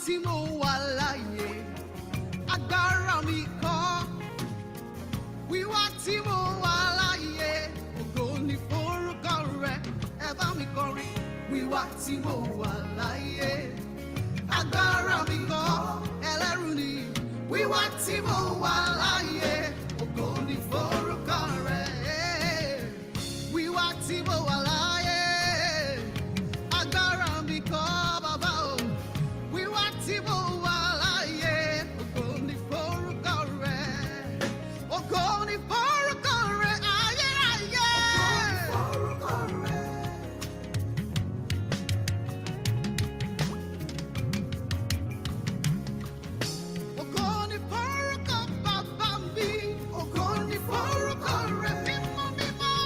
tí mo wà láyé, agbára mi kọ́. Wíwá tí mo wà láyé, ògo ni forúkọ rẹ̀, ẹ bá mi kọrin. Wíwá tí mo wà láyé, agbára mi kọ́, ẹlẹ́rù ni. Wíwá tí mo wà láyé, ògo ni forúkọ rẹ̀. Wíwá tí mo wà láyé, agbára mi kọ́, bàbá o. Wíwá tí mo wà láyé, ògo ni forúkọ rẹ̀. Ògo ni forúkọ rẹ̀, ayérayé. Ògo ni forúkọ rẹ̀. Ògo ni forúkọ bàbá mi. Ògo ni forúkọ rẹ̀, mímọ́ mímọ́.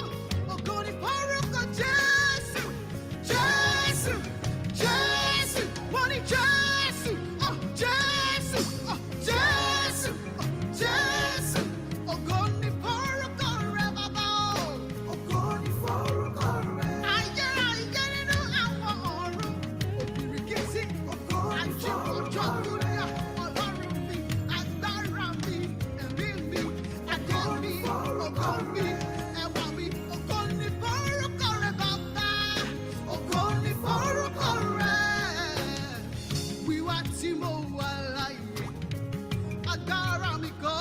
Ògo ni forúkọ Jésù. Jésù, Jésù, wọ́n ní Jésù. Oh, Jésù, oh, Jésù, oh, Jésù. Ògo ni forúkọ rẹ̀, bàbá o. Ògo ni forúkọ rẹ̀. Ayérayé nínú àwọn ọ̀run. Òbíríkìtì, ògo ni forúkọ rẹ̀. Ọlọ́run mi, agbára mi, ẹ̀mí mi, adé mi, ògo mi, ẹwà mi. Ògo ni forúkọ rẹ̀, bàbá. Ògo ni forúkọ rẹ̀. Wíwá tí mo wà láyé, agbára mi kọ́.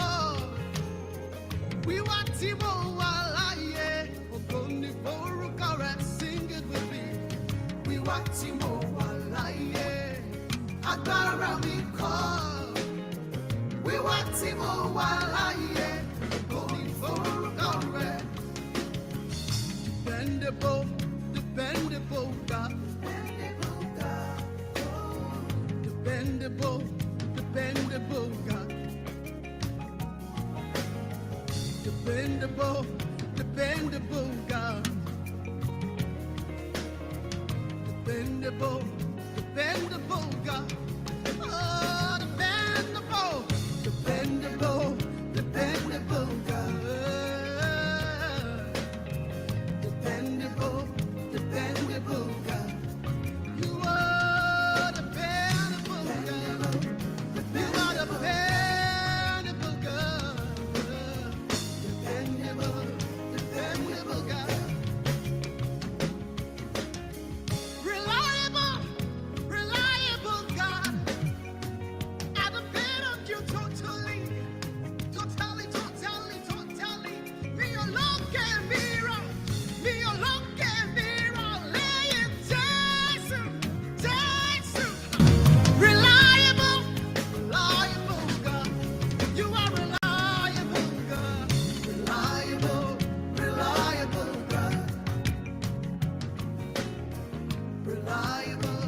Wíwá tí mo wà láyé, ògo ni forúkọ rẹ̀. Sing it with me. Wíwá tí mo wà láyé, agbára mi kọ́. Wíwá tí mo wà láyé, ògo ni forúkọ rẹ̀. Dependable, dependable God. Dependable, dependable God. Dependable, dependable God. Dependable, dependable God. Oh, dependable, dependable, dependable God. Dependable, dependable God. You are dependable God. You are dependable God. Dependable, dependable God. Reliable, reliable God. I depend on you totally. Totally, totally, totally. Mi ò lókè mìíràn. Mi ò lókè mìíràn. Lẹ́yìn Jésù, Jésù. Reliable, reliable God. You are reliable God. Reliable, reliable God. Reliable,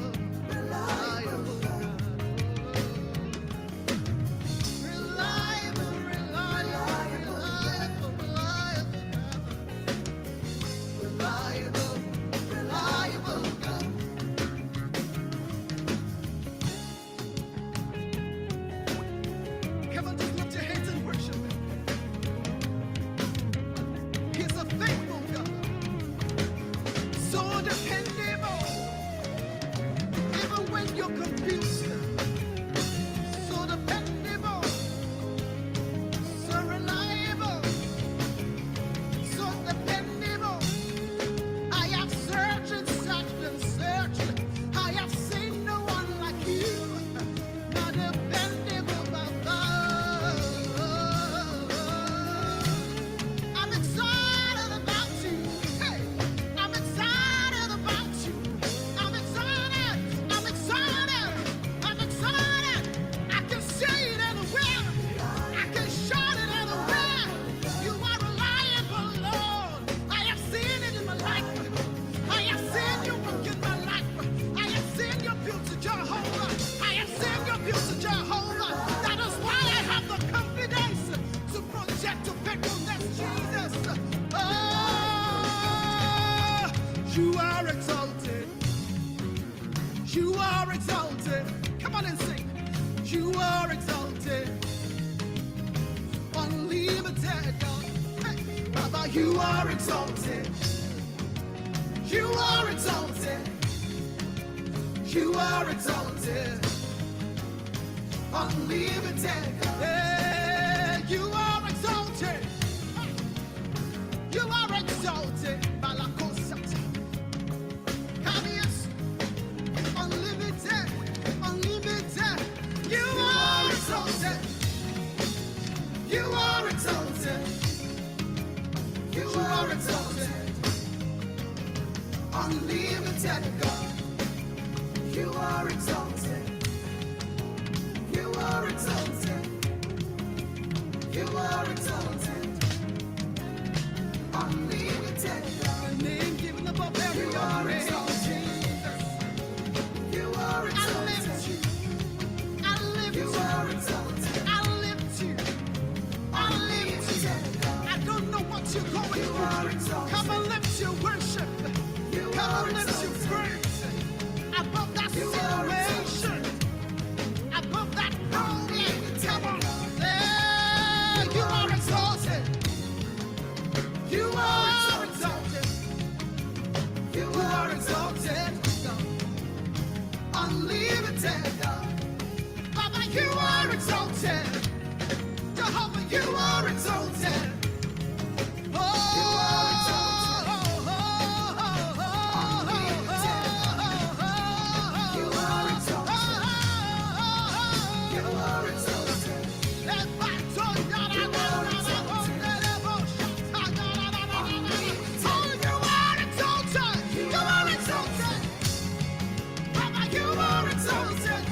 reliable God. Reliable, reliable, reliable, reliable, reliable God. Come on, just lift your hands and worship Him. He's a faithful God, so dependable, even when you're confused. So dependable, so reliable, so dependable. I have searched and searched and searched. I have seen no one like you. Not dependable, Baba. I'm excited about you. Hey, I'm excited about you. I'm excited. I'm excited. I'm excited. I can say it anywhere. I can shout it anywhere. You are reliable, Lord. I have seen it in my life. I have seen you work in my life. I have seen your beauty, Jehovah. I have seen your beauty, Jehovah. That is why I have the confidence to project to faithfulness, Jesus. Oh, you are exalted. You are exalted. Come on and sing. You are exalted. Unlimited God. Hey, Baba, you are exalted. You are exalted. You are exalted. unlimited. Yeah, you are exalted. You are exalted. Malakosata. Kanias, unlimited, unlimited. You are exalted. You are exalted. You are exalted. Unlimited God. You are exalted. You are exalted. You are exalted. Unlimited God. The name given above every other name. You are exalted. I lift you. You are exalted. I lift you. I lift you. I don't know what you're going through. Come and lift your worship. Come and lift your praise. Above that situation. Above that problem. Come on. There, you are exalted. You are exalted. You are exalted. Unlimited God. Baba, you are exalted. Jehovah, you are exalted. Oh, you are exalted. You are exalted. You are exalted. You are exalted. You are exalted. Baba, you are exalted.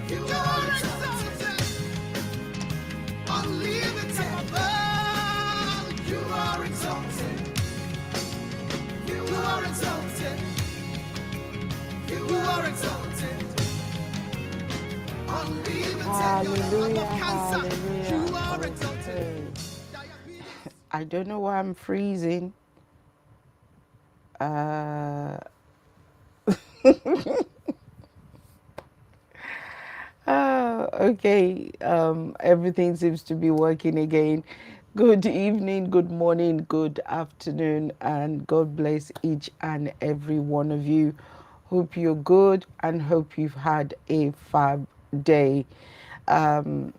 You are exalted. Unlimited above. You are exalted. You are exalted. You are exalted. Unlimited. Hallelujah, Above cancer. hallelujah. You are Okay. exalted. Diabetes. I don't know why I'm freezing. Uh, okay. Everything seems to be working again. Good evening, good morning, good afternoon, and God bless each and every one of you. Hope you're good and hope you've had a fab day. Um,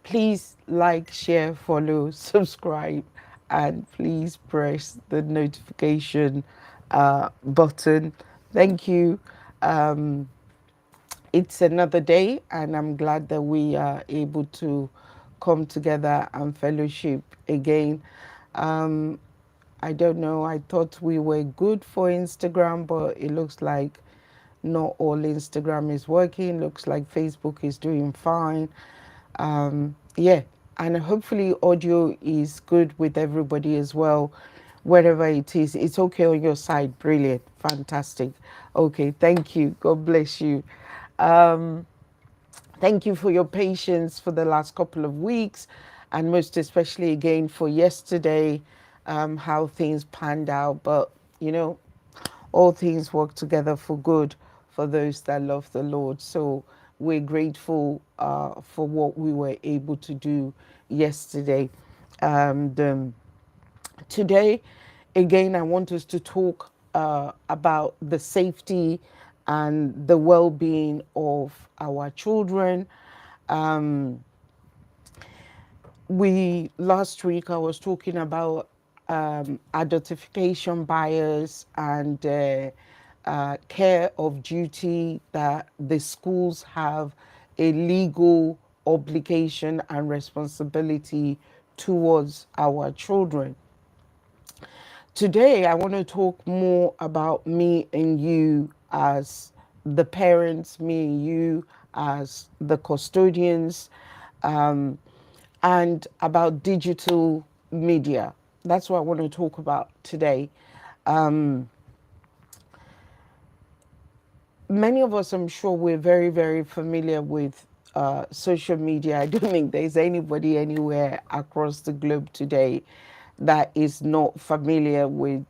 Please like, share, follow, subscribe, and please press the notification button. Thank you. Um, it's another day, and I'm glad that we are able to come together and fellowship again. Um, I don't know, I thought we were good for Instagram, but it looks like not all Instagram is working. Looks like Facebook is doing fine. Yeah, and hopefully audio is good with everybody as well, wherever it is. It's okay on your side. Brilliant, fantastic. Okay, thank you. God bless you. Um, Thank you for your patience for the last couple of weeks, and most especially again for yesterday, how things panned out. But you know, all things work together for good for those that love the Lord. So we're grateful for what we were able to do yesterday. And today, again, I want us to talk about the safety and the well being of our children. Um, last week I was talking about identification bias and care of duty, that the schools have a legal obligation and responsibility towards our children. Today, I want to talk more about me and you as the parents, me and you as the custodians, um, and about digital media. That's what I want to talk about today. Um, Many of us, I'm sure, we're very, very familiar with social media. I don't think there's anybody anywhere across the globe today that is not familiar with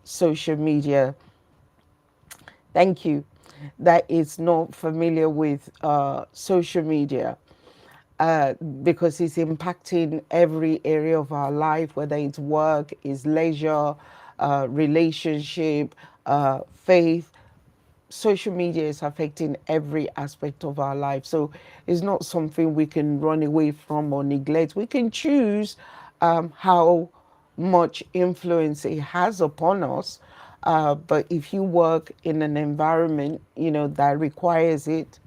social media. Thank you. That is not familiar with social media, because it's impacting every area of our life, whether it's work, it's leisure, relationship, faith, social media is affecting every aspect of our life. So it's not something we can run away from or neglect. We can choose how much influence it has upon us. But if you work in an environment, that requires it,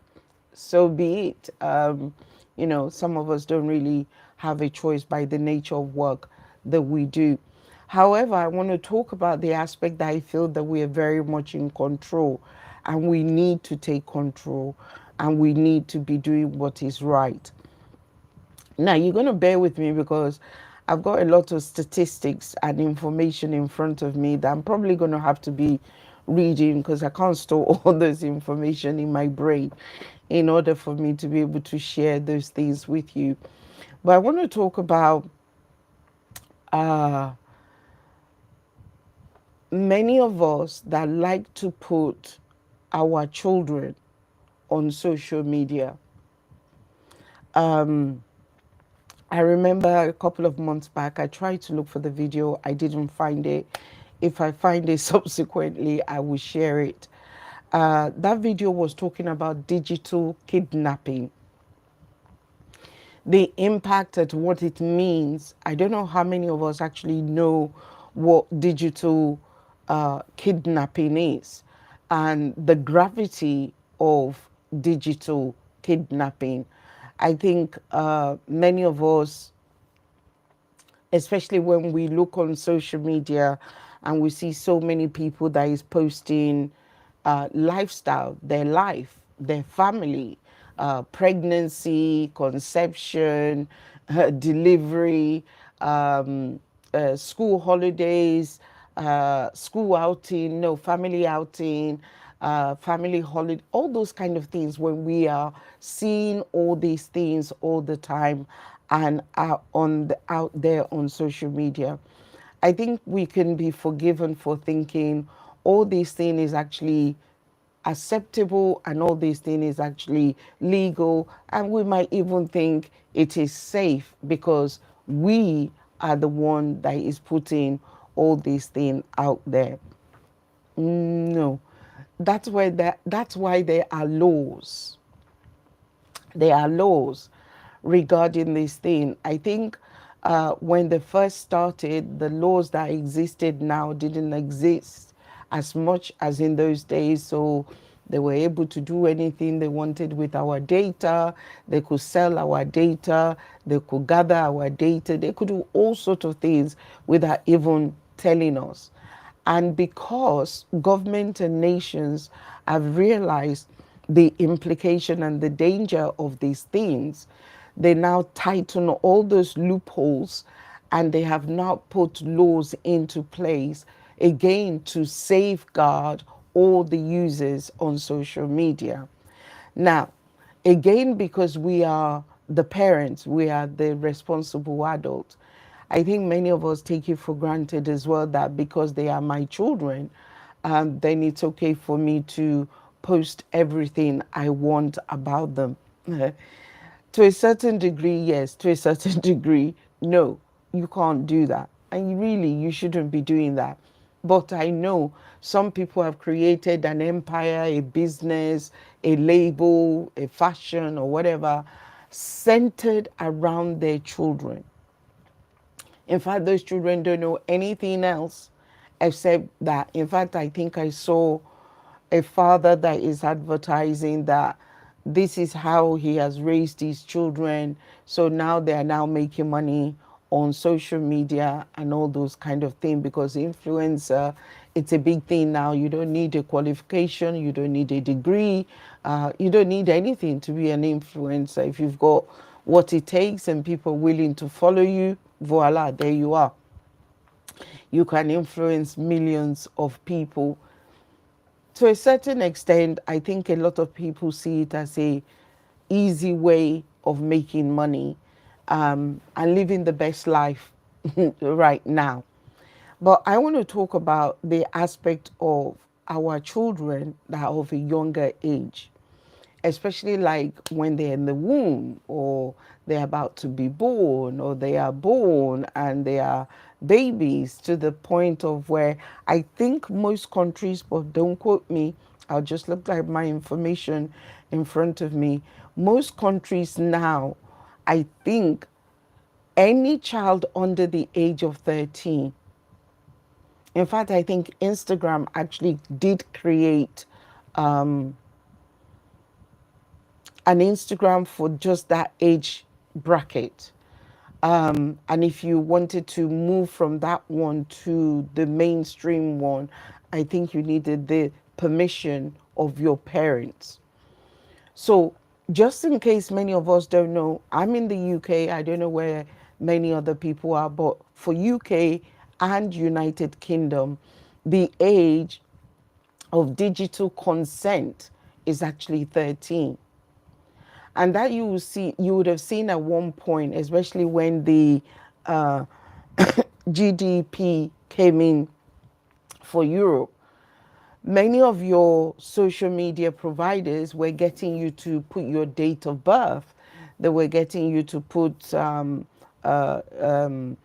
so be it. Some of us don't really have a choice by the nature of work that we do. However, I want to talk about the aspect that I feel that we are very much in control, and we need to take control, and we need to be doing what is right. Now, you're going to bear with me because I've got a lot of statistics and information in front of me that I'm probably going to have to be reading because I can't store all this information in my brain in order for me to be able to share those things with you. But I want to talk about uh, many of us that like to put our children on social media. Um, I remember a couple of months back, I tried to look for the video. I didn't find it. If I find it subsequently, I will share it. That video was talking about digital kidnapping, the impact at what it means. I don't know how many of us actually know what digital kidnapping is and the gravity of digital kidnapping. I think many of us, especially when we look on social media and we see so many people that is posting lifestyle, their life, their family, pregnancy, conception, delivery, school holidays, school outing, no, family outing, family holiday, all those kind of things. When we are seeing all these things all the time and out there on social media, I think we can be forgiven for thinking all these things is actually acceptable and all these things is actually legal, and we might even think it is safe because we are the one that is putting all these things out there. No, that's why there are laws. There are laws regarding this thing. I think when they first started, the laws that existed now didn't exist as much as in those days. So they were able to do anything they wanted with our data. They could sell our data. They could gather our data. They could do all sorts of things without even telling us. And because government and nations have realized the implication and the danger of these things, they now tighten all those loopholes and they have now put laws into place again to safeguard all the users on social media. Now, again, because we are the parents, we are the responsible adults, I think many of us take it for granted as well that because they are my children, then it's okay for me to post everything I want about them. To a certain degree, yes. To a certain degree, no. You can't do that. And really, you shouldn't be doing that. But I know some people have created an empire, a business, a label, a fashion, or whatever, centered around their children. In fact, those children don't know anything else except that. In fact, I think I saw a father that is advertising that this is how he has raised his children. So now they are now making money on social media and all those kind of things because influencer, it's a big thing now. You don't need a qualification, you don't need a degree, you don't need anything to be an influencer. If you've got what it takes and people willing to follow you, voila, there you are. You can influence millions of people. To a certain extent, I think a lot of people see it as a easy way of making money and living the best life right now. But I want to talk about the aspect of our children that are of a younger age, especially like when they're in the womb or they're about to be born or they are born and they are babies, to the point of where I think most countries, but don't quote me, I'll just look at my information in front of me. Most countries now, I think any child under the age of 13, in fact, I think Instagram actually did create an Instagram for just that age bracket. And if you wanted to move from that one to the mainstream one, I think you needed the permission of your parents. So, just in case many of us don't know, I'm in the UK. I don't know where many other people are, but for UK and United Kingdom, the age of digital consent is actually 13. And that you will see, you would have seen at one point, especially when the uh, GDP came in for Europe, many of your social media providers were getting you to put your date of birth. They were getting you to put uh, um,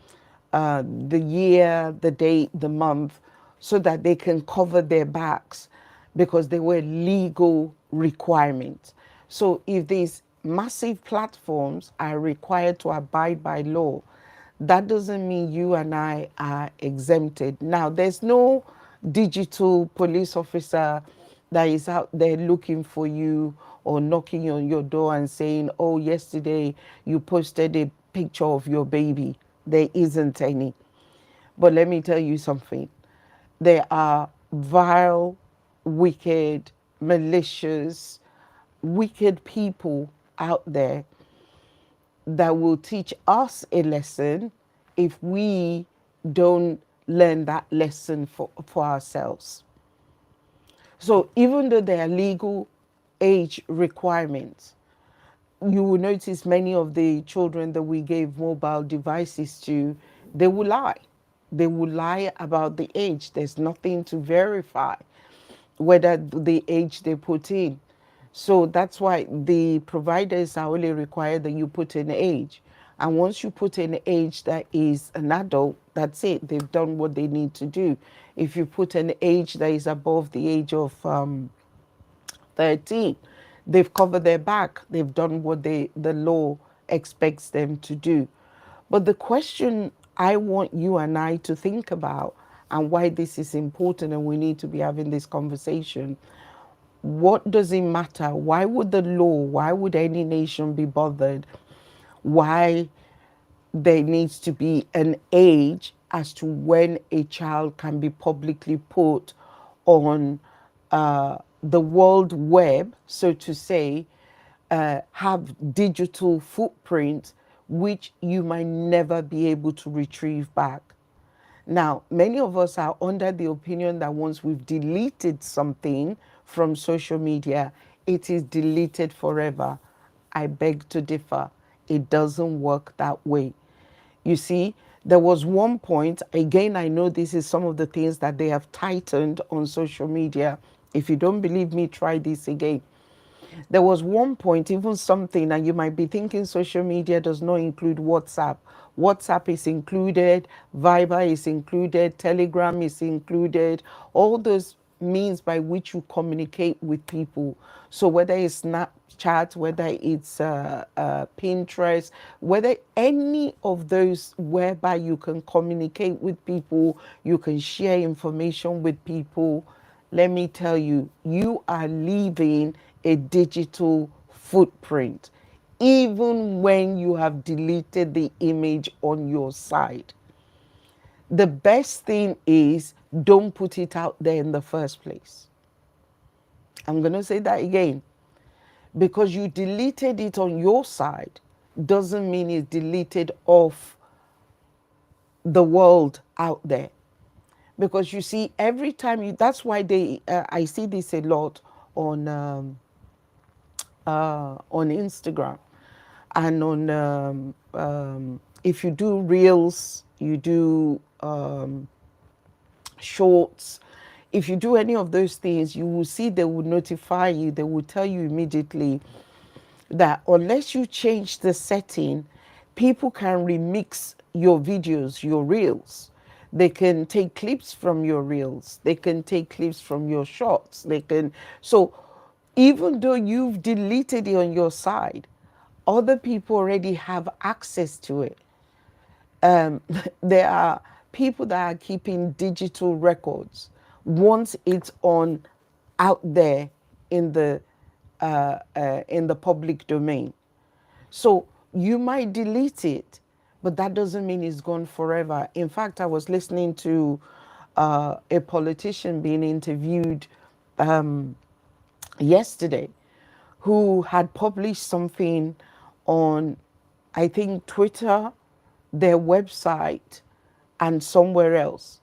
the year, the date, the month, so that they can cover their backs because they were legal requirements. So if these massive platforms are required to abide by law, that doesn't mean you and I are exempted. Now, there's no digital police officer that is out there looking for you or knocking on your door and saying, oh, yesterday you posted a picture of your baby. There isn't any. But let me tell you something. There are vile, wicked, malicious, wicked people out there that will teach us a lesson if we don't learn that lesson for ourselves. So even though there are legal age requirements, you will notice many of the children that we gave mobile devices to, they will lie. They will lie about the age. There's nothing to verify whether the age they put in. So that's why the providers are only required that you put an age. And once you put an age that is an adult, that's it. They've done what they need to do. If you put an age that is above the age of 13, they've covered their back. They've done what the law expects them to do. But the question I want you and I to think about, and why this is important and we need to be having this conversation, what does it matter? Why would the law, why would any nation be bothered? Why there needs to be an age as to when a child can be publicly put on the world web, so to say, have digital footprints which you might never be able to retrieve back. Now, many of us are under the opinion that once we've deleted something from social media, it is deleted forever. I beg to differ. It doesn't work that way. You see, there was one point, again, I know this is some of the things that they have tightened on social media. If you don't believe me, try this again. There was one point, even something, and you might be thinking social media does not include WhatsApp. WhatsApp is included, Viber is included, Telegram is included, all those means by which you communicate with people. So whether it's Snapchat, whether it's Pinterest, whether any of those whereby you can communicate with people, you can share information with people, let me tell you, you are leaving a digital footprint, even when you have deleted the image on your side. The best thing is don't put it out there in the first place. I'm going to say that again. Because you deleted it on your side doesn't mean it's deleted off the world out there. Because you see, every time you, that's why I see this a lot on Instagram and on if you do reels, you do shorts. If you do any of those things, you will see they will notify you. They will tell you immediately that unless you change the setting, people can remix your videos, your reels. They can take clips from your reels. They can take clips from your shots. They can, so even though you've deleted it on your side, other people already have access to it. um, there are people that are keeping digital records once it's on out there in the public domain. So you might delete it, but that doesn't mean it's gone forever. In fact, I was listening to a politician being interviewed yesterday who had published something on, I think, Twitter, their website, and somewhere else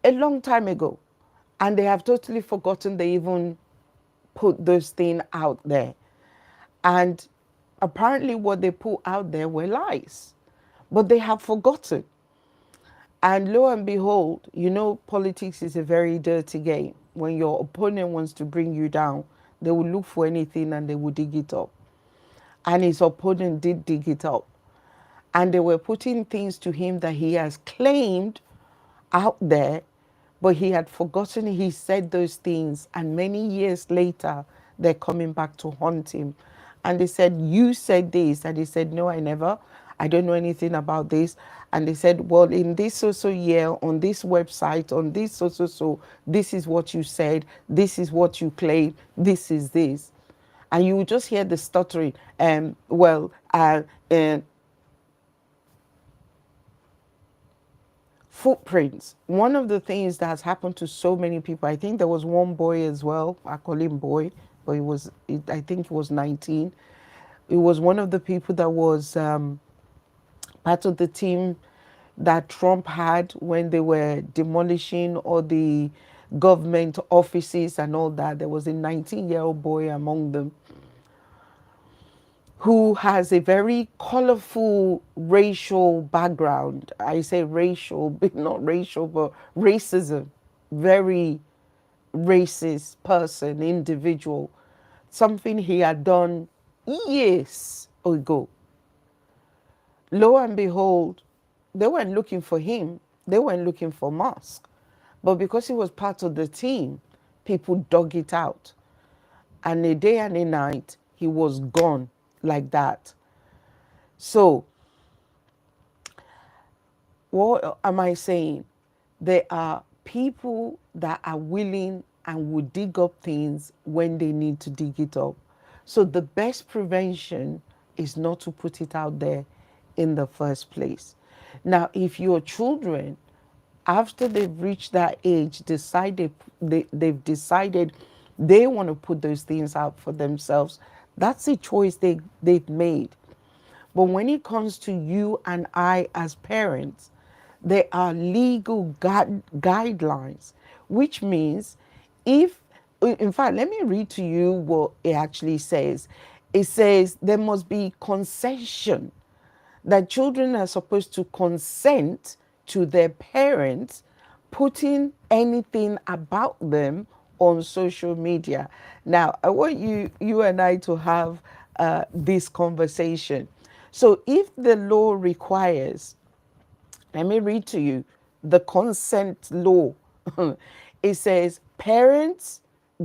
a long time ago. And they have totally forgotten they even put those things out there. And apparently, what they put out there were lies, but they have forgotten. And lo and behold, politics is a very dirty game. When your opponent wants to bring you down, they will look for anything and they will dig it up. And his opponent did dig it up. And they were putting things to him that he has claimed out there, but he had forgotten he said those things. And many years later, they're coming back to haunt him. And they said, "You said this." And he said, "No, I never. I don't know anything about this." And they said, "Well, in this so year, on this website, on this so, this is what you said, this is what you claim, this is this." And you will just hear the stuttering. And footprints. One of the things that has happened to so many people, I think there was one boy as well, I call him boy, but I think he was 19. It was one of the people that was part of the team that Trump had when they were demolishing all the government offices and all that. There was a 19-year-old boy among them who has a very colorful racial background. I say racial, but not racial, but racism. Very racist person, individual. Something he had done years ago. Lo and behold, they weren't looking for him. They weren't looking for Musk. But because he was part of the team, people dug it out. And a day and a night, he was gone like that. So, what am I saying? There are people that are willing and will dig up things when they need to dig it up. So, the best prevention is not to put it out there in the first place. Now, if your children, after they've reached that age, they've decided they want to put those things out for themselves, that's a choice they've made. But when it comes to you and I as parents, there are legal guidelines, which means if, in fact, let me read to you what it actually says. It says there must be consent, that children are supposed to consent to their parents putting anything about them on social media. Now, I want you and I to have this conversation. So if the law requires, let me read to you the consent law. It says parents,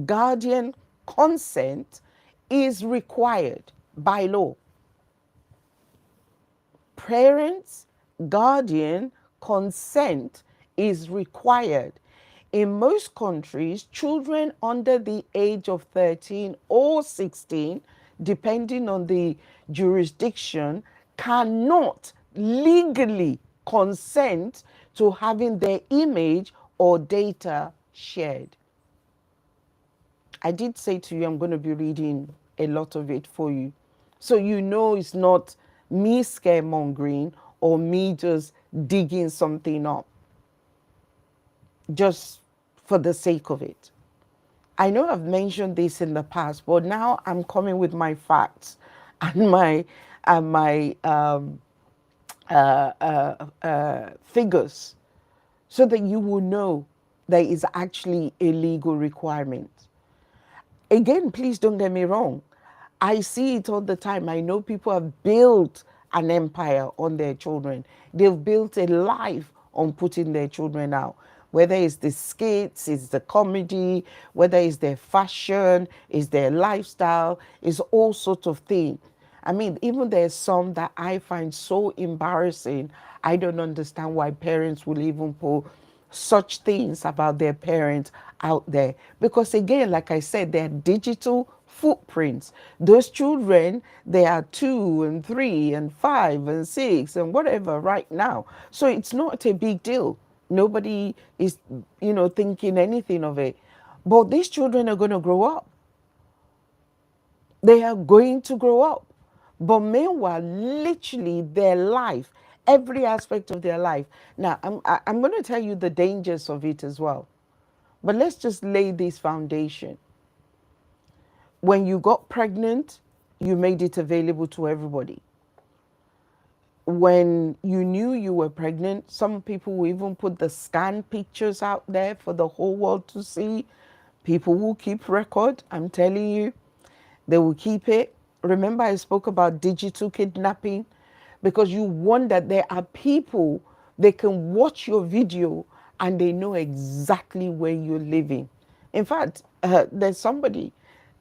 guardian consent is required by law. Parents, guardian consent is required. In most countries, children under the age of 13 or 16, depending on the jurisdiction, cannot legally consent to having their image or data shared. I did say to you, I'm going to be reading a lot of it for you. So you know it's not me scaremongering or me just digging something up just for the sake of it. I know I've mentioned this in the past, but now I'm coming with my facts and my figures so that you will know there is actually a legal requirement. Again, please don't get me wrong. I see it all the time. I know people have built an empire on their children. They've built a life on putting their children out. Whether it's the skits, it's the comedy, whether it's their fashion, it's their lifestyle, it's all sorts of things. I mean, even there's some that I find so embarrassing. I don't understand why parents will even put such things about their parents out there. Because again, like I said, they're digital footprints. Those children, they are 2 and 3 and 5 and 6 and whatever right now. So it's not a big deal. Nobody is, thinking anything of it. But these children are going to grow up. They are going to grow up. But meanwhile, literally their life, every aspect of their life. Now, I'm going to tell you the dangers of it as well. But let's just lay this foundation. When you got pregnant, you made it available to everybody. When you knew you were pregnant, some people will even put the scan pictures out there for the whole world to see. People will keep record, I'm telling you. They will keep it. Remember, I spoke about digital kidnapping because you wonder there are people, they can watch your video and they know exactly where you're living. In fact, there's somebody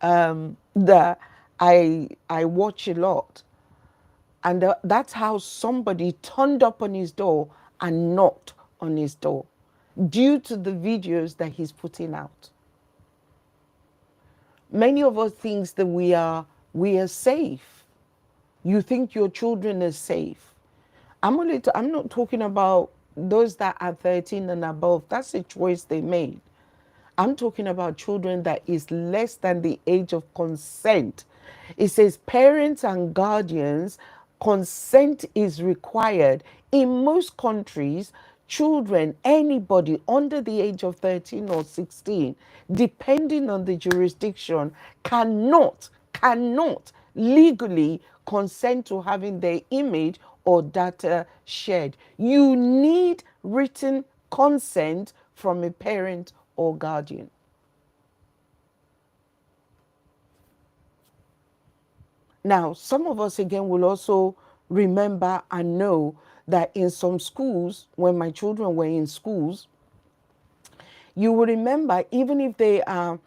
that I watch a lot, and that's how somebody turned up on his door and knocked on his door due to the videos that he's putting out. Many of us think that we are safe. You think your children are safe. I'm not talking about those that are 13 and above. That's a choice they made. I'm talking about children that is less than the age of consent. It says parents and guardians, consent is required. In most countries, children, anybody under the age of 13 or 16, depending on the jurisdiction, cannot legally consent to having their image or data shared. You need written consent from a parent or guardian. Now, some of us again will also remember and know that in some schools, when my children were in schools, you will remember even if they are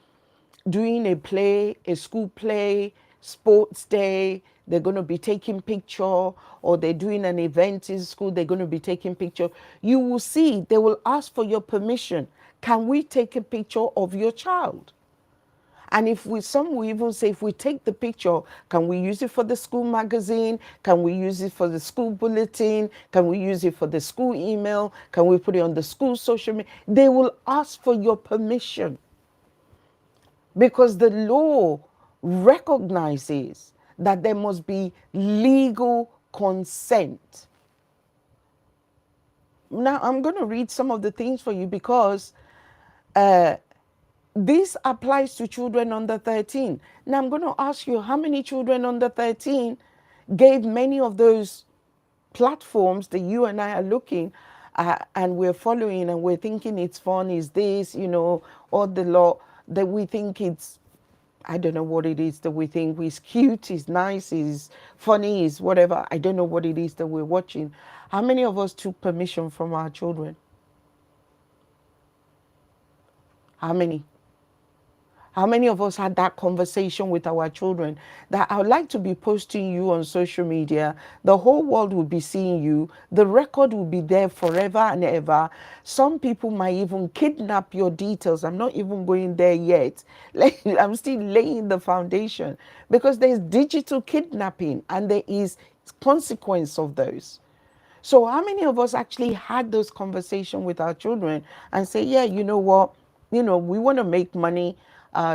doing a play, a school play, sports day, they're going to be taking picture, or they're doing an event in school, they're going to be taking picture. You will see they will ask for your permission. Can we take a picture of your child? And some will even say, if we take the picture, can we use it for the school magazine? Can we use it for the school bulletin? Can we use it for the school email? Can we put it on the school social media? They will ask for your permission because the law recognizes that there must be legal consent. Now, I'm going to read some of the things for you because this applies to children under 13. Now, I'm going to ask you, how many children under 13 gave many of those platforms that you and I are looking and we're following and we're thinking it's fun, is this, or the law that we think it's, I don't know what it is that we think is cute, is nice, is funny, is whatever. I don't know what it is that we're watching. How many of us took permission from our children? How many? How many of us had that conversation with our children that I would like to be posting you on social media? The whole world will be seeing you. The record will be there forever and ever. Some people might even kidnap your details. I'm not even going there yet. I'm still laying the foundation because there's digital kidnapping and there is consequence of those. So how many of us actually had those conversations with our children and say, yeah, you know what, we want to make money.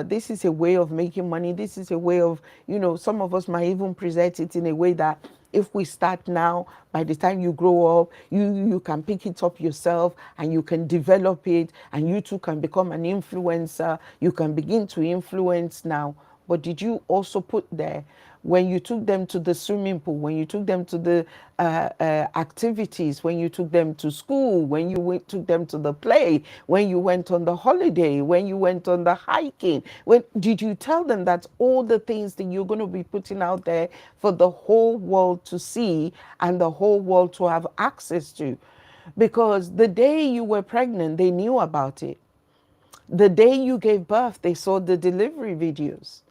This is a way of making money. This is a way of, some of us might even present it in a way that if we start now, by the time you grow up, you can pick it up yourself and you can develop it and you too can become an influencer. You can begin to influence now. But did you also put there when you took them to the swimming pool, when you took them to the activities, when you took them to school, when you took them to the play, when you went on the holiday, when you went on the hiking, did you tell them that all the things that you're going to be putting out there for the whole world to see and the whole world to have access to? Because the day you were pregnant, they knew about it. The day you gave birth, they saw the delivery videos.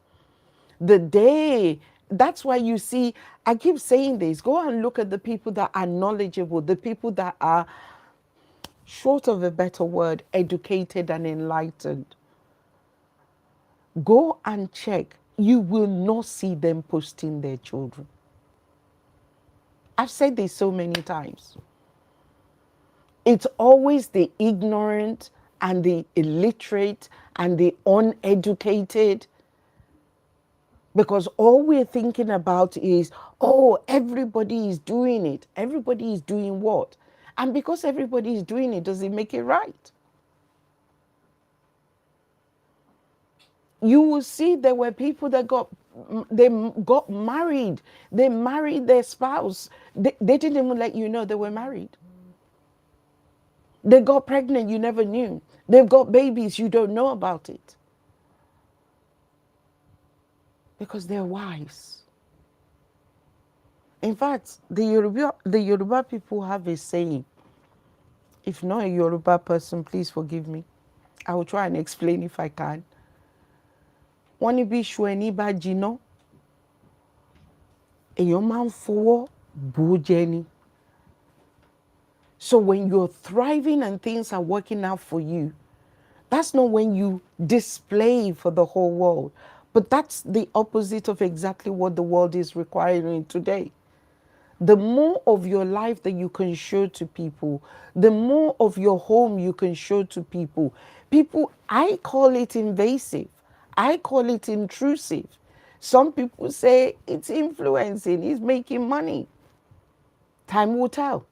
The day, that's why you see, I keep saying this, go and look at the people that are knowledgeable, the people that are, short of a better word, educated and enlightened. Go and check. You will not see them posting their children. I've said this so many times. It's always the ignorant and the illiterate and the uneducated, because all we're thinking about is, oh, everybody is doing it. Everybody is doing what? And because everybody is doing it, does it make it right? You will see there were people that got married. They married their spouse. They didn't even let you know they were married. They got pregnant, you never knew. They've got babies, you don't know about it. Because they're wise. In fact, the Yoruba people have a saying. If not a Yoruba person, please forgive me. I will try and explain if I can. Wọ́n ní bí iṣu ẹni bá jiná, èèyàn máa ń fọwọ́ bò ó jẹ ni. So when you're thriving and things are working out for you, that's not when you display for the whole world. But that's the opposite of exactly what the world is requiring today. The more of your life that you can show to people, the more of your home you can show to people. People, I call it invasive. I call it intrusive. Some people say it's influencing, it's making money. Time will tell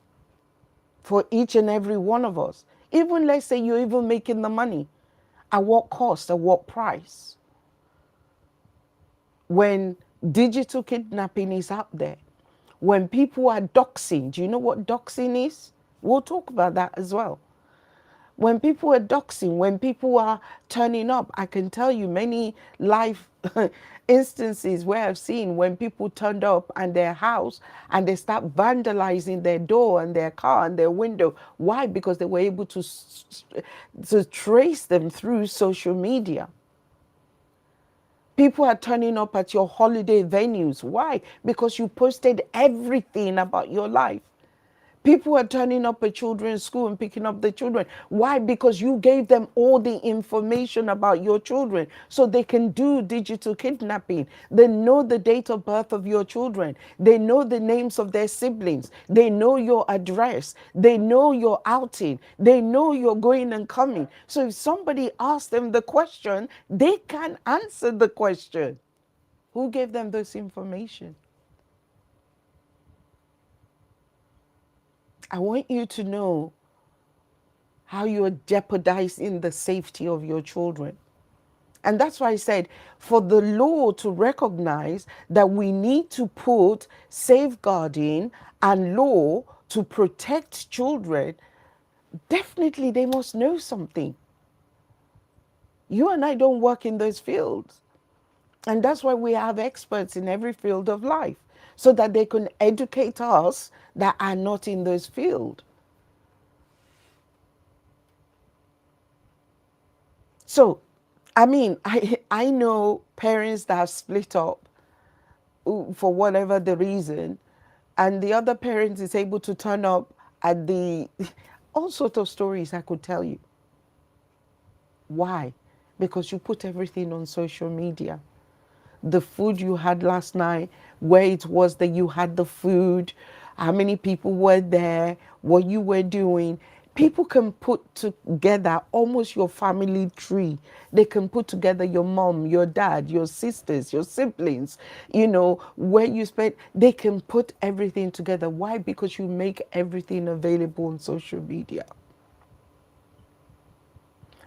for each and every one of us. Even let's say you're even making the money. At what cost? At what price? When digital kidnapping is out there, when people are doxing, do you know what doxing is? We'll talk about that as well. When people are doxing, when people are turning up, I can tell you many live instances where I've seen when people turned up at their house and they start vandalizing their door and their car and their window. Why? Because they were able to trace them through social media. People are turning up at your holiday venues. Why? Because you posted everything about your life. People are turning up at children's school and picking up the children. Why? Because you gave them all the information about your children so they can do digital kidnapping. They know the date of birth of your children. They know the names of their siblings. They know your address. They know your outing. They know you're going and coming. So if somebody asks them the question, they can answer the question. Who gave them this information? I want you to know how you're jeopardizing the safety of your children. And that's why I said, for the law to recognize that we need to put safeguarding and law to protect children, definitely they must know something. You and I don't work in those fields. And that's why we have experts in every field of life, so that they can educate us that are not in those fields. So, I mean, I know parents that have split up for whatever the reason, and the other parent is able to turn up at the all sorts of stories I could tell you. Why? Because you put everything on social media. The food you had last night, where it was that you had the food, how many people were there, what you were doing. People can put together almost your family tree. They can put together your mom, your dad, your sisters, your siblings, where you spend. They can put everything together. Why? Because you make everything available on social media.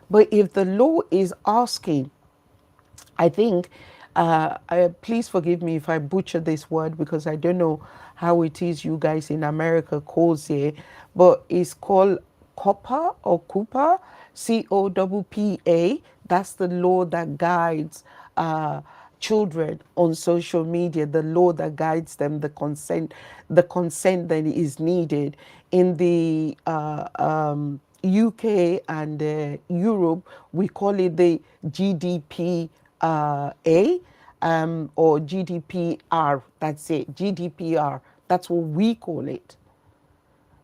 But if the law is asking, I think, please forgive me if I butcher this word, because I don't know how it is you guys in America calls it, but it's called COPPA or COPPA, COPPA. That's the law that guides children on social media, the law that guides them, the consent that is needed. In the UK and Europe, we call it the GDPR, or GDPR. That's it, GDPR. That's what we call it.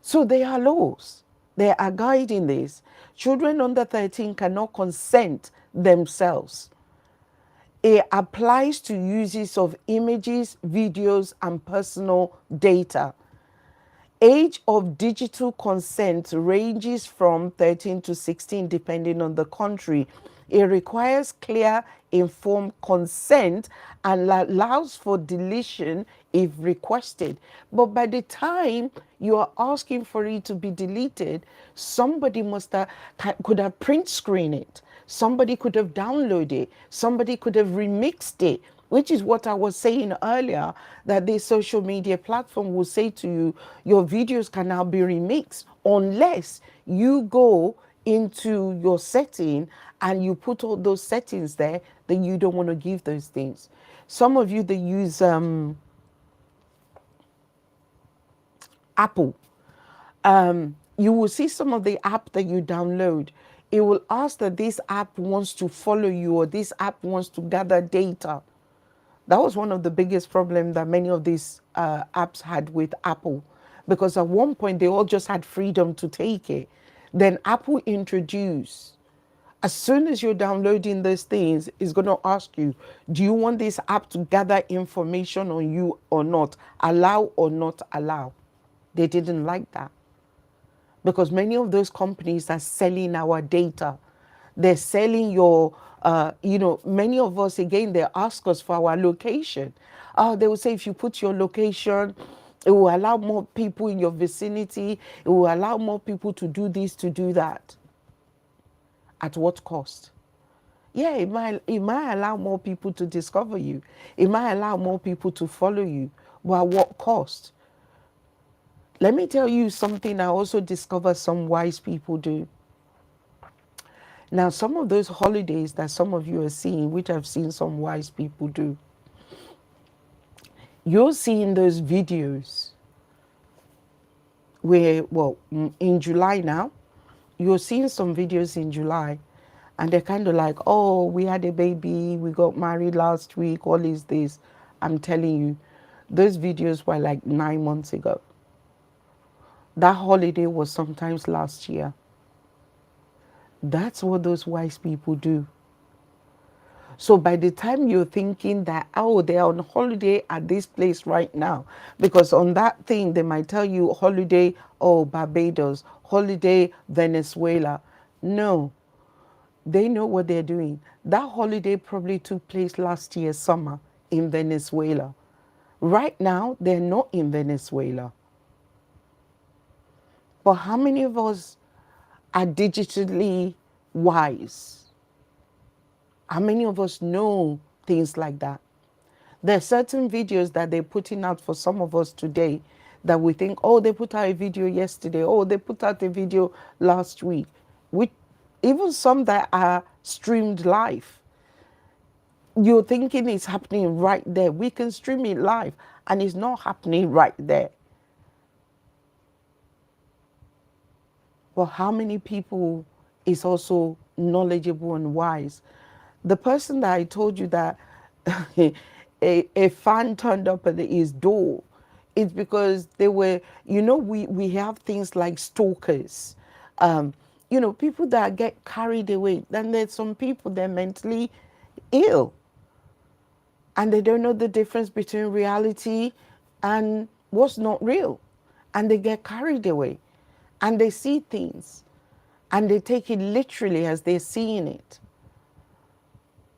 So there are laws. They are guiding this. Children under 13 cannot consent themselves. It applies to uses of images, videos, and personal data. Age of digital consent ranges from 13 to 16 depending on the country. It requires clear, informed consent and allows for deletion if requested. But by the time you are asking for it to be deleted, somebody could have print screened it. Somebody could have downloaded it. Somebody could have remixed it, which is what I was saying earlier, that this social media platform will say to you, your videos can now be remixed unless you go into your setting and you put all those settings there that you don't want to give those things. Some of you that use Apple, you will see some of the app that you download. It will ask that this app wants to follow you or this app wants to gather data. That was one of the biggest problems that many of these apps had with Apple, because at one point they all just had freedom to take it. Then Apple introduced, as soon as you're downloading those things, it's going to ask you, do you want this app to gather information on you or not? Allow or not allow? They didn't like that, because many of those companies are selling our data. They're selling your, many of us, again, they ask us for our location. They will say if you put your location, it will allow more people in your vicinity. It will allow more people to do this, to do that. At what cost? Yeah, it might allow more people to discover you. It might allow more people to follow you. But at what cost? Let me tell you something I also discovered some wise people do. Now, some of those holidays that some of you are seeing, which I've seen some wise people do, you're seeing those videos where, well, in July now, you're seeing some videos in July, and they're kind of like, oh, we had a baby, we got married last week, all is this. I'm telling you, those videos were like 9 months ago. That holiday was sometimes last year. That's what those wise people do. So by the time you're thinking that, oh, they're on holiday at this place right now, because on that thing, they might tell you holiday, oh, Barbados, holiday, Venezuela. No, they know what they're doing. That holiday probably took place last year, summer, in Venezuela. Right now, they're not in Venezuela. But how many of us are digitally wise? How many of us know things like that? There are certain videos that they're putting out for some of us today that we think, oh, they put out a video yesterday. Oh, they put out a video last week. Even some that are streamed live. You're thinking it's happening right there. We can stream it live and it's not happening right there. Well, how many people is also knowledgeable and wise? The person that I told you that a fan turned up at his door, it's because they were, we have things like stalkers, people that get carried away. Then there's some people that are mentally ill and they don't know the difference between reality and what's not real. And they get carried away and they see things and they take it literally as they're seeing it.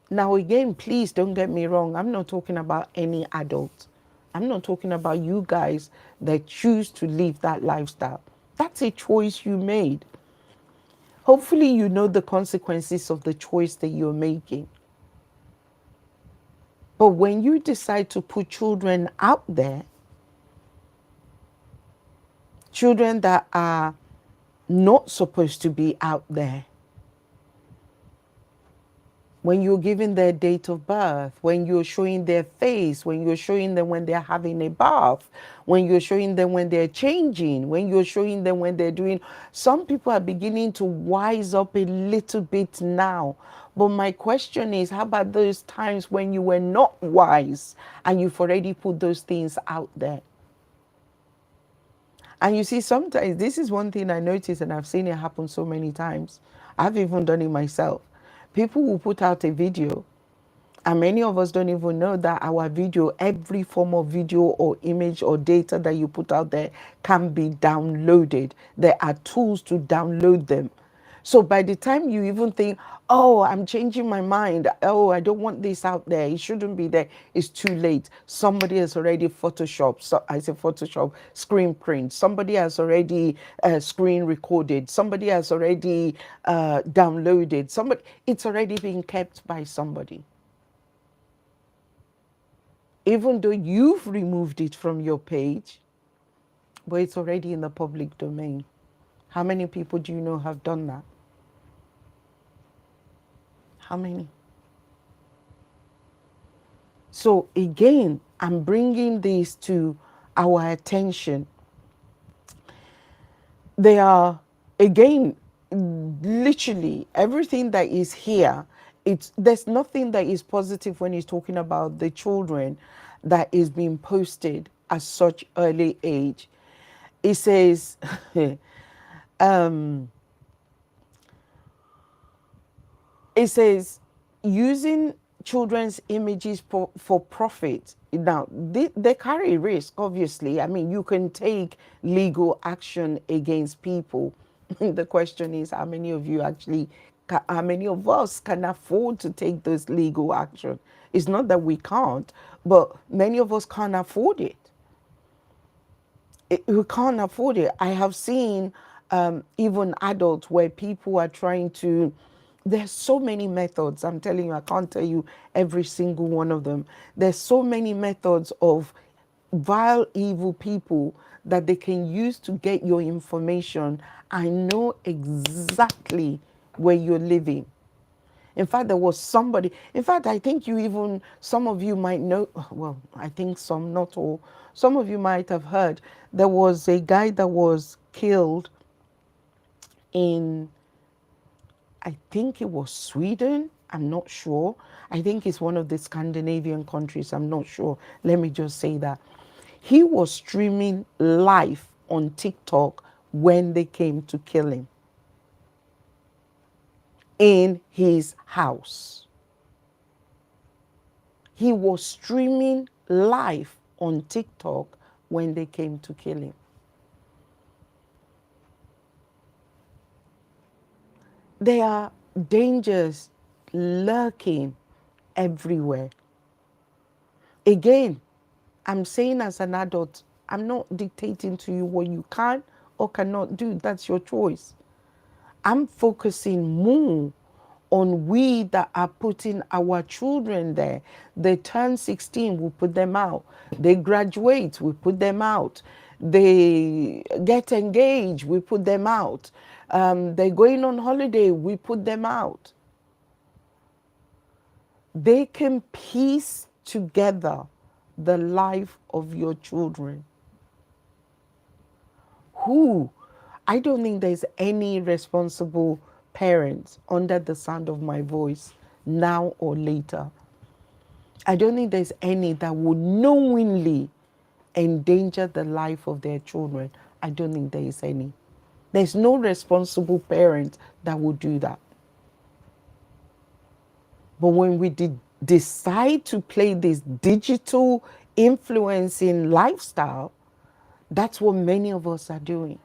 Now, again, please don't get me wrong. I'm not talking about any adult. I'm not talking about you guys that choose to live that lifestyle. That's a choice you made. Hopefully, you know the consequences of the choice that you're making. But when you decide to put children out there, children that are not supposed to be out there, when you're giving their date of birth, when you're showing their face, when you're showing them when they're having a bath, when you're showing them when they're changing, when you're showing them when they're doing. Some people are beginning to wise up a little bit now. But my question is, how about those times when you were not wise and you've already put those things out there? And you see, sometimes this is one thing I notice, and I've seen it happen so many times. I've even done it myself. People will put out a video, and many of us don't even know that our video, every form of video or image or data that you put out there, can be downloaded. There are tools to download them. So by the time you even think, oh, I'm changing my mind, oh, I don't want this out there, it shouldn't be there, it's too late. Somebody has already Photoshop, so I say Photoshop, screen print. Somebody has already screen recorded. Somebody has already downloaded. Somebody, it's already been kept by somebody. Even though you've removed it from your page, but it's already in the public domain. How many people do you know have done that? How many? So again, I'm bringing this to our attention. They are, again, literally everything that is here. There's nothing that is positive when he's talking about the children that is being posted at such early age. It says, um, it says using children's images for profit. Now they carry risk, obviously. I mean, you can take legal action against people. The question is, how many of you actually, how many of us can afford to take those legal action? It's not that we can't, but many of us can't afford it. We can't afford it. I have seen even adults where people are trying to, there's so many methods. I'm telling you, I can't tell you every single one of them. There's so many methods of vile, evil people that they can use to get your information. I know exactly where you're living. In fact, there was somebody, in fact, I think you even, some of you might know, well, I think some, not all, some of you might have heard, there was a guy that was killed in, I think it was Sweden, I'm not sure. I think it's one of the Scandinavian countries, I'm not sure. Let me just say that. He was streaming live on TikTok when they came to kill him in his house. He was streaming live on TikTok when they came to kill him. There are dangers lurking everywhere. Again, I'm saying as an adult, I'm not dictating to you what you can or cannot do. That's your choice. I'm focusing more on we that are putting our children there. They turn 16, we put them out. They graduate, we put them out. They get engaged, we put them out. They're going on holiday, we put them out. They can piece together the life of your children. Who? I don't think there's any responsible parents under the sound of my voice, now or later. I don't think there's any that would knowingly endanger the life of their children. I don't think there is any. There's no responsible parent that would do that. But when we decide to play this digital influencing lifestyle, that's what many of us are doing.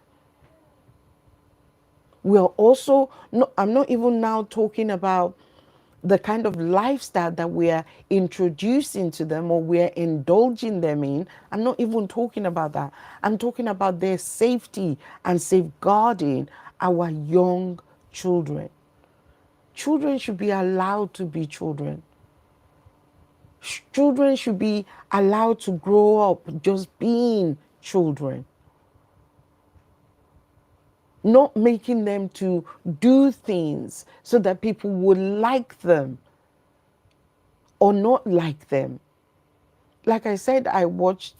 We are also, no, I'm not even now talking about the kind of lifestyle that we are introducing to them or we are indulging them in. I'm not even talking about that. I'm talking about their safety and safeguarding our young children. Children should be allowed to be children. Children should be allowed to grow up just being children. Not making them to do things so that people would like them. or not like them. Like I said, I watched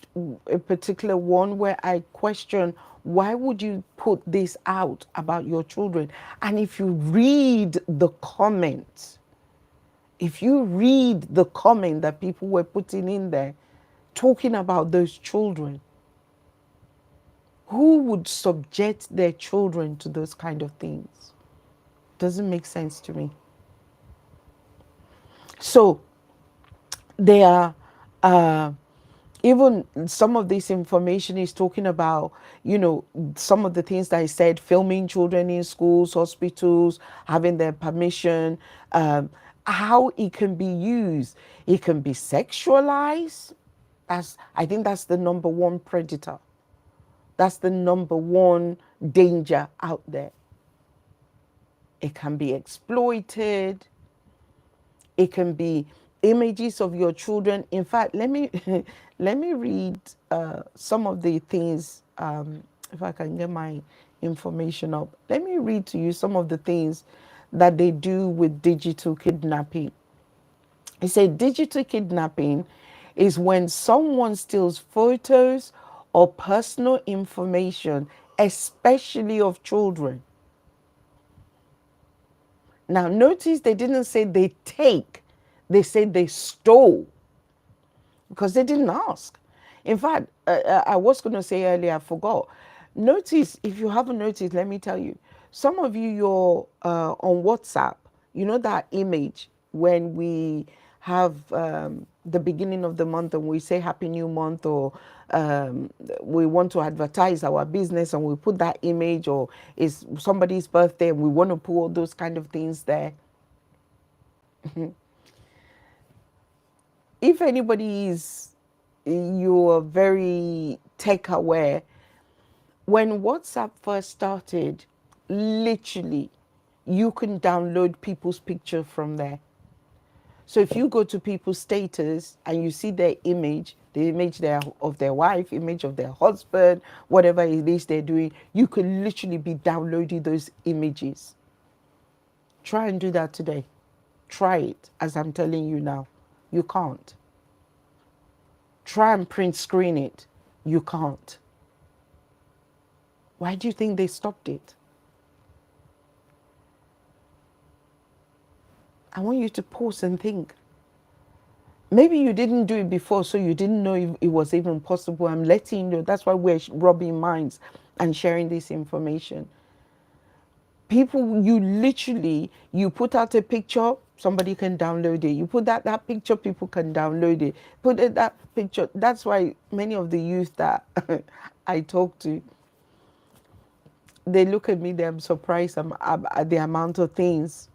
a particular one where I questioned, why would you put this out about your children? And if you read the comments, if you read the comment that people were putting in there, talking about those children, who would subject their children to those kind of things? Doesn't make sense to me. So they are even some of this information is talking about, some of the things that I said, filming children in schools, hospitals, having their permission, how it can be used. It can be sexualized. I think that's the number one predator. That's the number one danger out there. It can be exploited. It can be images of your children. In fact, let me let me read some of the things. If I can get my information up, let me read to you some of the things that they do with digital kidnapping. It said digital kidnapping is when someone steals photos or personal information, especially of children. Now, notice they didn't say they take, they said they stole because they didn't ask. In fact, I was going to say earlier, I forgot. Notice, if you haven't noticed, let me tell you, some of you, you're on WhatsApp, you know that image when we have the beginning of the month and we say Happy New Month, or we want to advertise our business and we put that image, or it's somebody's birthday and we want to put all those kind of things there. If anybody is, you're very tech aware, when WhatsApp first started, literally, you can download people's picture from there. So if you go to people's status and you see their image, the image of their wife, image of their husband, whatever it is they're doing, you can literally be downloading those images. Try and do that today. Try it, as I'm telling you now. You can't. Try and print screen it. You can't. Why do you think they stopped it? I want you to pause and think. Maybe you didn't do it before, so you didn't know if it was even possible. I'm letting you know. That's why we're rubbing minds and sharing this information. People, you literally, you put out a picture, somebody can download it. You put that picture, people can download it. That picture. That's why many of the youth that I talk to, they look at me, they're surprised at the amount of things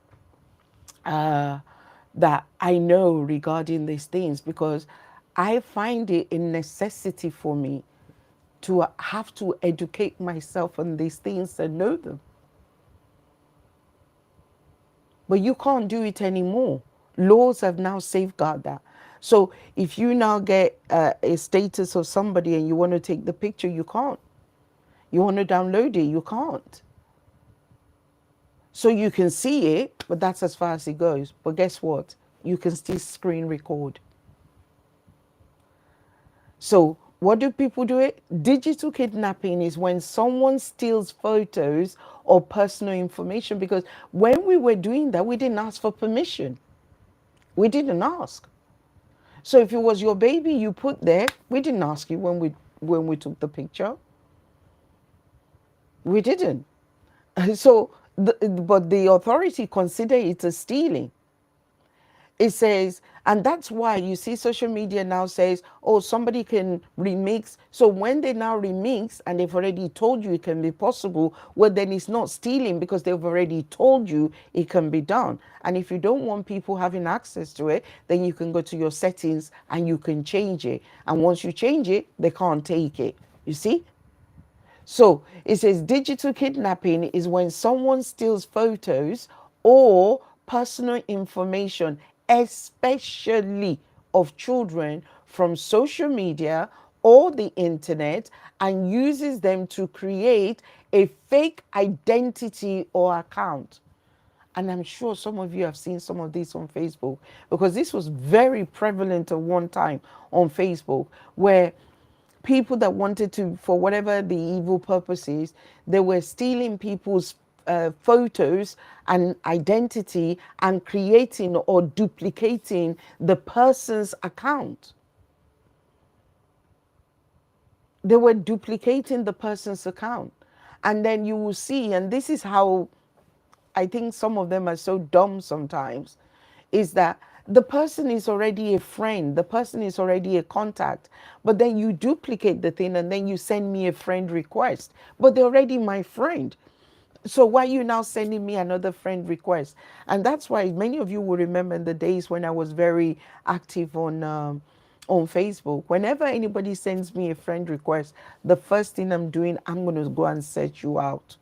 that I know regarding these things, because I find it a necessity for me to have to educate myself on these things and know them. But you can't do it anymore. Laws have now safeguarded that. So if you now get a status of somebody and you want to take the picture, you can't. You want to download it, you can't. So you can see it, but that's as far as it goes. But guess what? You can still screen record. So what do people do it? Digital kidnapping is when someone steals photos or personal information, because when we were doing that, we didn't ask for permission. We didn't ask. So if it was your baby you put there, we didn't ask you when we took the picture. We didn't. So, but the authority consider it as stealing. It says, and that's why you see social media now says, oh, somebody can remix. So when they now remix and they've already told you it can be possible, well, then it's not stealing, because they've already told you it can be done. And if you don't want people having access to it, then you can go to your settings and you can change it. And once you change it, they can't take it. You see? So it says digital kidnapping is when someone steals photos or personal information, especially of children, from social media or the internet, and uses them to create a fake identity or account. And I'm sure some of you have seen some of this on Facebook, because this was very prevalent at one time on Facebook, where people that wanted to, for whatever the evil purposes, they were stealing people's photos and identity and creating or duplicating the person's account. They were duplicating the person's account. And then you will see, and this is how I think some of them are so dumb sometimes, is that the person is already a friend, the person is already a contact, but then you duplicate the thing and then you send me a friend request, but they're already my friend. So why are you now sending me another friend request? And that's why many of you will remember in the days when I was very active on Facebook. Whenever anybody sends me a friend request, the first thing I'm doing, I'm going to go and search you out.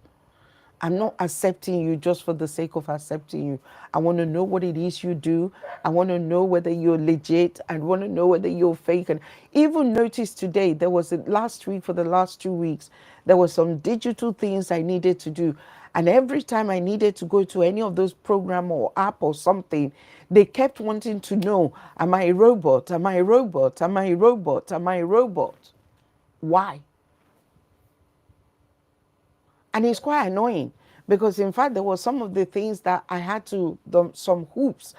I'm not accepting you just for the sake of accepting you. I want to know what it is you do. I want to know whether you're legit. I want to know whether you're fake. And even notice today, there was last week, for the last 2 weeks, there were some digital things I needed to do. And every time I needed to go to any of those program or app or something, they kept wanting to know, am I a robot? Am I a robot? Am I a robot? Am I a robot? Why? And it's quite annoying, because in fact there were some of the things that I had to, some hoops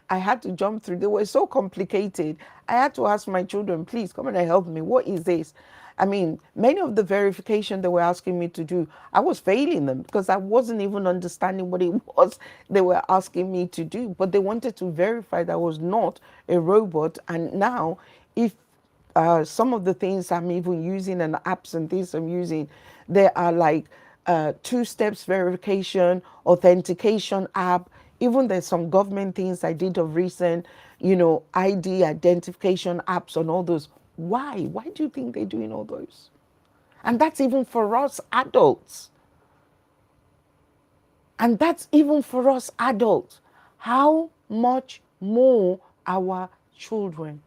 I had to jump through. They were so complicated. I had to ask my children, please come and help me. What is this? I mean, many of the verification they were asking me to do, I was failing them because I wasn't even understanding what it was they were asking me to do. But they wanted to verify that I was not a robot. And now, if some of the things I'm even using and apps and things I'm using, there are like two steps verification, authentication app. Even there's some government things I did of recent, ID identification apps and all those. Why? Why do you think they're doing all those? And that's even for us adults. And that's even for us adults. How much more our children?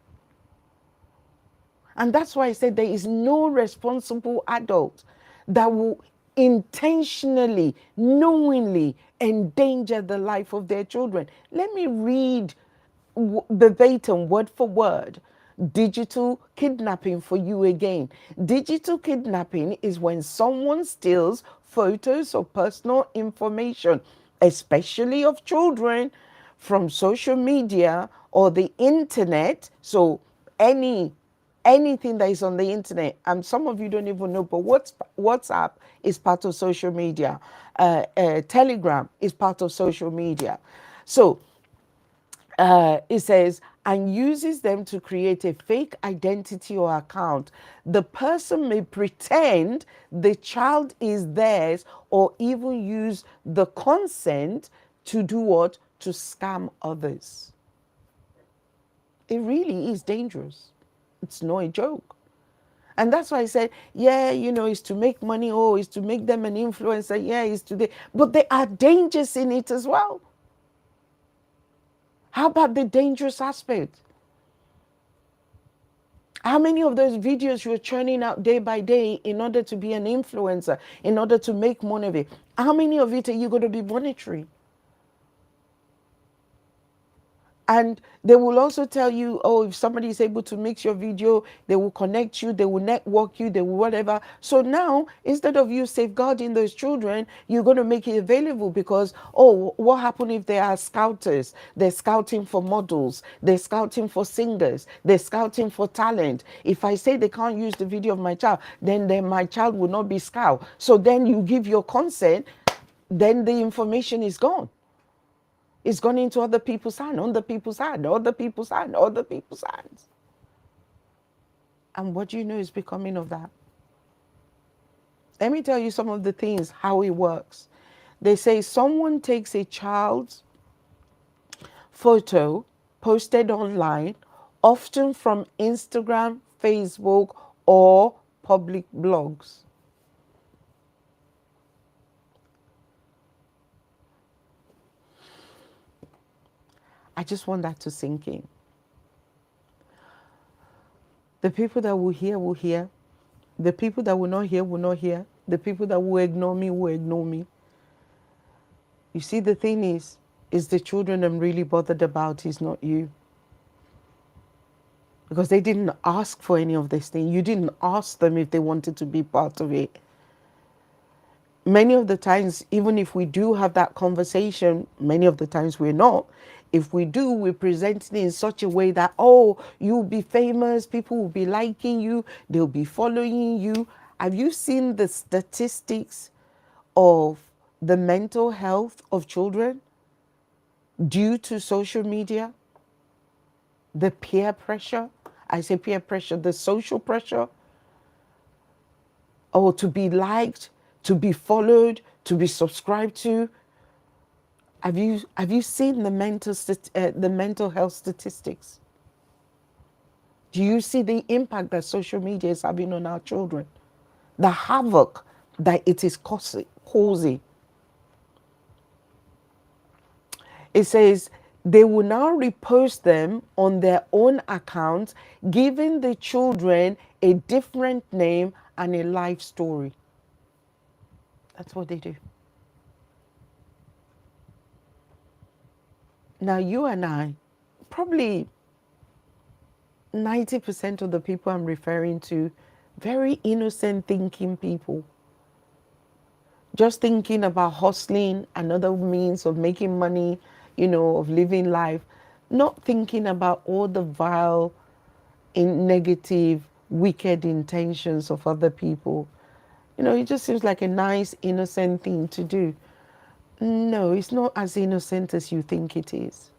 And that's why I said there is no responsible adult that will intentionally, knowingly endanger the life of their children. Let me read verbatim, word for word. Digital kidnapping for you again. Digital kidnapping is when someone steals photos or personal information, especially of children, from social media or the internet. So anything that is on the internet, and some of you don't even know, but WhatsApp is part of social media. Telegram is part of social media. So it says, and uses them to create a fake identity or account. The person may pretend the child is theirs or even use the consent to do what? To scam others. It really is dangerous. It's not a joke. And that's why I said, yeah, it's to make money. Oh, it's to make them an influencer. Yeah, it's to but there are dangers in it as well. How about the dangerous aspect? How many of those videos you're churning out day by day in order to be an influencer, in order to make money of it? How many of it are you going to be monitoring? And they will also tell you, oh, if somebody is able to mix your video, they will connect you, they will network you, they will whatever. So now, instead of you safeguarding those children, you're going to make it available because, oh, what happened if they are scouters? They're scouting for models. They're scouting for singers. They're scouting for talent. If I say they can't use the video of my child, then my child will not be scout. So then you give your consent, then the information is gone. It's gone into other people's hands, other people's hands, other people's hands, other people's hands. And what do you know is becoming of that? Let me tell you some of the things, how it works. They say someone takes a child's photo posted online, often from Instagram, Facebook, or public blogs. I just want that to sink in. The people that will hear will hear. The people that will not hear will not hear. The people that will ignore me will ignore me. You see, the thing is the children I'm really bothered about is not you. Because they didn't ask for any of this thing. You didn't ask them if they wanted to be part of it. Many of the times, even if we do have that conversation, many of the times we're not. If we do, we present it in such a way that, oh, you'll be famous, people will be liking you, they'll be following you. Have you seen the statistics of the mental health of children due to social media? The peer pressure, I say peer pressure, the social pressure, or to be liked, to be followed, to be subscribed to. Have you seen the mental health statistics? Do you see the impact that social media is having on our children? The havoc that it is causing. It says they will now repost them on their own accounts, giving the children a different name and a life story. That's what they do. Now, you and I, probably 90% of the people I'm referring to, very innocent thinking people, just thinking about hustling and other means of making money, of living life, not thinking about all the vile, negative, wicked intentions of other people. It just seems like a nice, innocent thing to do. No, it's not as innocent as you think it is.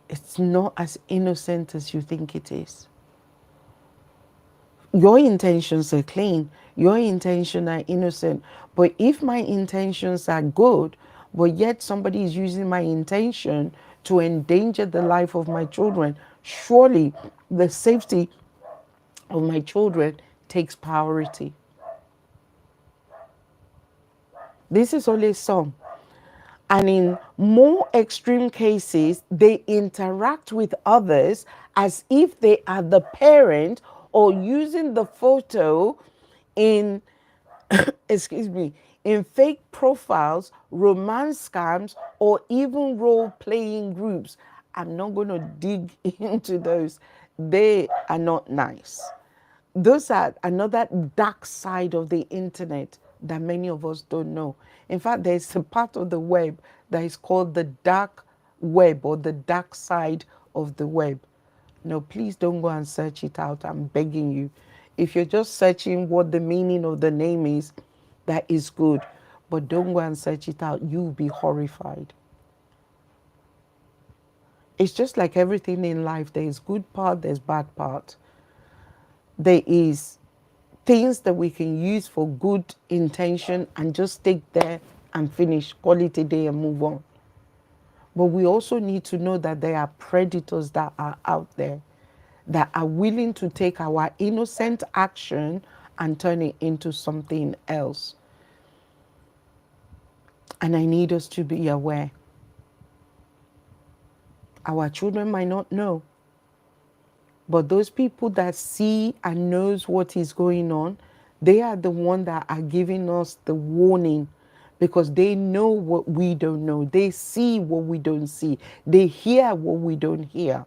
It's not as innocent as you think it is. Your intentions are clean, your intentions are innocent. But if my intentions are good, but yet somebody is using my intention to endanger the life of my children, surely the safety of my children takes priority. This is only some. And in more extreme cases, they interact with others as if they are the parent, or using the photo in, excuse me, in fake profiles, romance scams, or even role playing groups. I'm not going to dig into those. They are not nice. Those are another dark side of the internet that many of us don't know. In fact, there's a part of the web that is called the dark web, or the dark side of the web. No, please don't go and search it out. I'm begging you. If you're just searching what the meaning of the name is, that is good. But don't go and search it out. You'll be horrified. It's just like everything in life. There is good part, there's bad part. There is things that we can use for good intention and just take there and finish, call it a day and move on. But we also need to know that there are predators that are out there that are willing to take our innocent action and turn it into something else. And I need us to be aware. Our children might not know, but those people that see and knows what is going on, they are the ones that are giving us the warning, because they know what we don't know. They see what we don't see. They hear what we don't hear.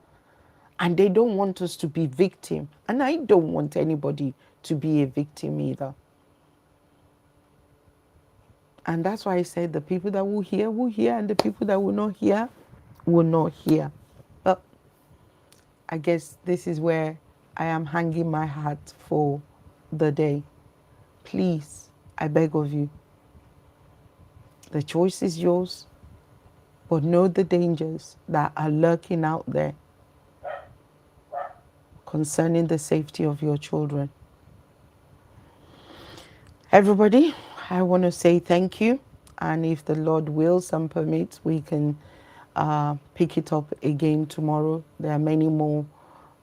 And they don't want us to be victim. And I don't want anybody to be a victim either. And that's why I said the people that will hear, and the people that will not hear, will not hear. But I guess this is where I am hanging my hat for the day. Please, I beg of you, the choice is yours, but know the dangers that are lurking out there concerning the safety of your children. Everybody, I want to say thank you. And if the Lord wills and permits, we can pick it up again tomorrow. There are many more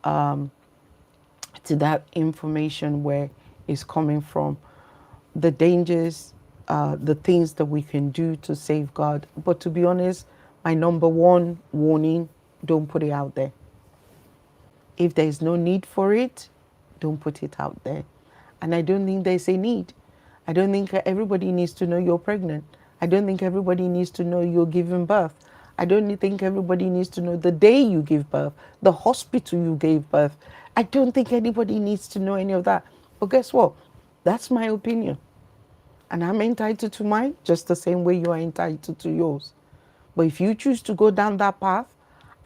to that information where it's coming from. The dangers, the things that we can do to safeguard. But to be honest, my number one warning, don't put it out there. If there is no need for it, don't put it out there. And I don't think there's a need. I don't think everybody needs to know you're pregnant. I don't think everybody needs to know you're giving birth. I don't think everybody needs to know the day you give birth, the hospital you gave birth. I don't think anybody needs to know any of that. But guess what? That's my opinion. And I'm entitled to mine just the same way you are entitled to yours. But if you choose to go down that path,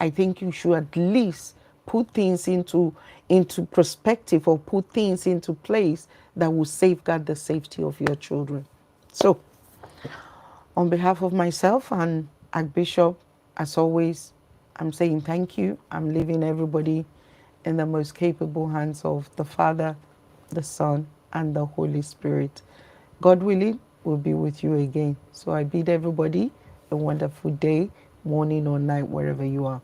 I think you should at least put things into perspective, or put things into place that will safeguard the safety of your children. So, on behalf of myself and Archbishop, as always, I'm saying thank you. I'm leaving everybody in the most capable hands of the Father, the Son, and the Holy Spirit. God willing, we'll be with you again. So I bid everybody a wonderful day, morning, or night, wherever you are.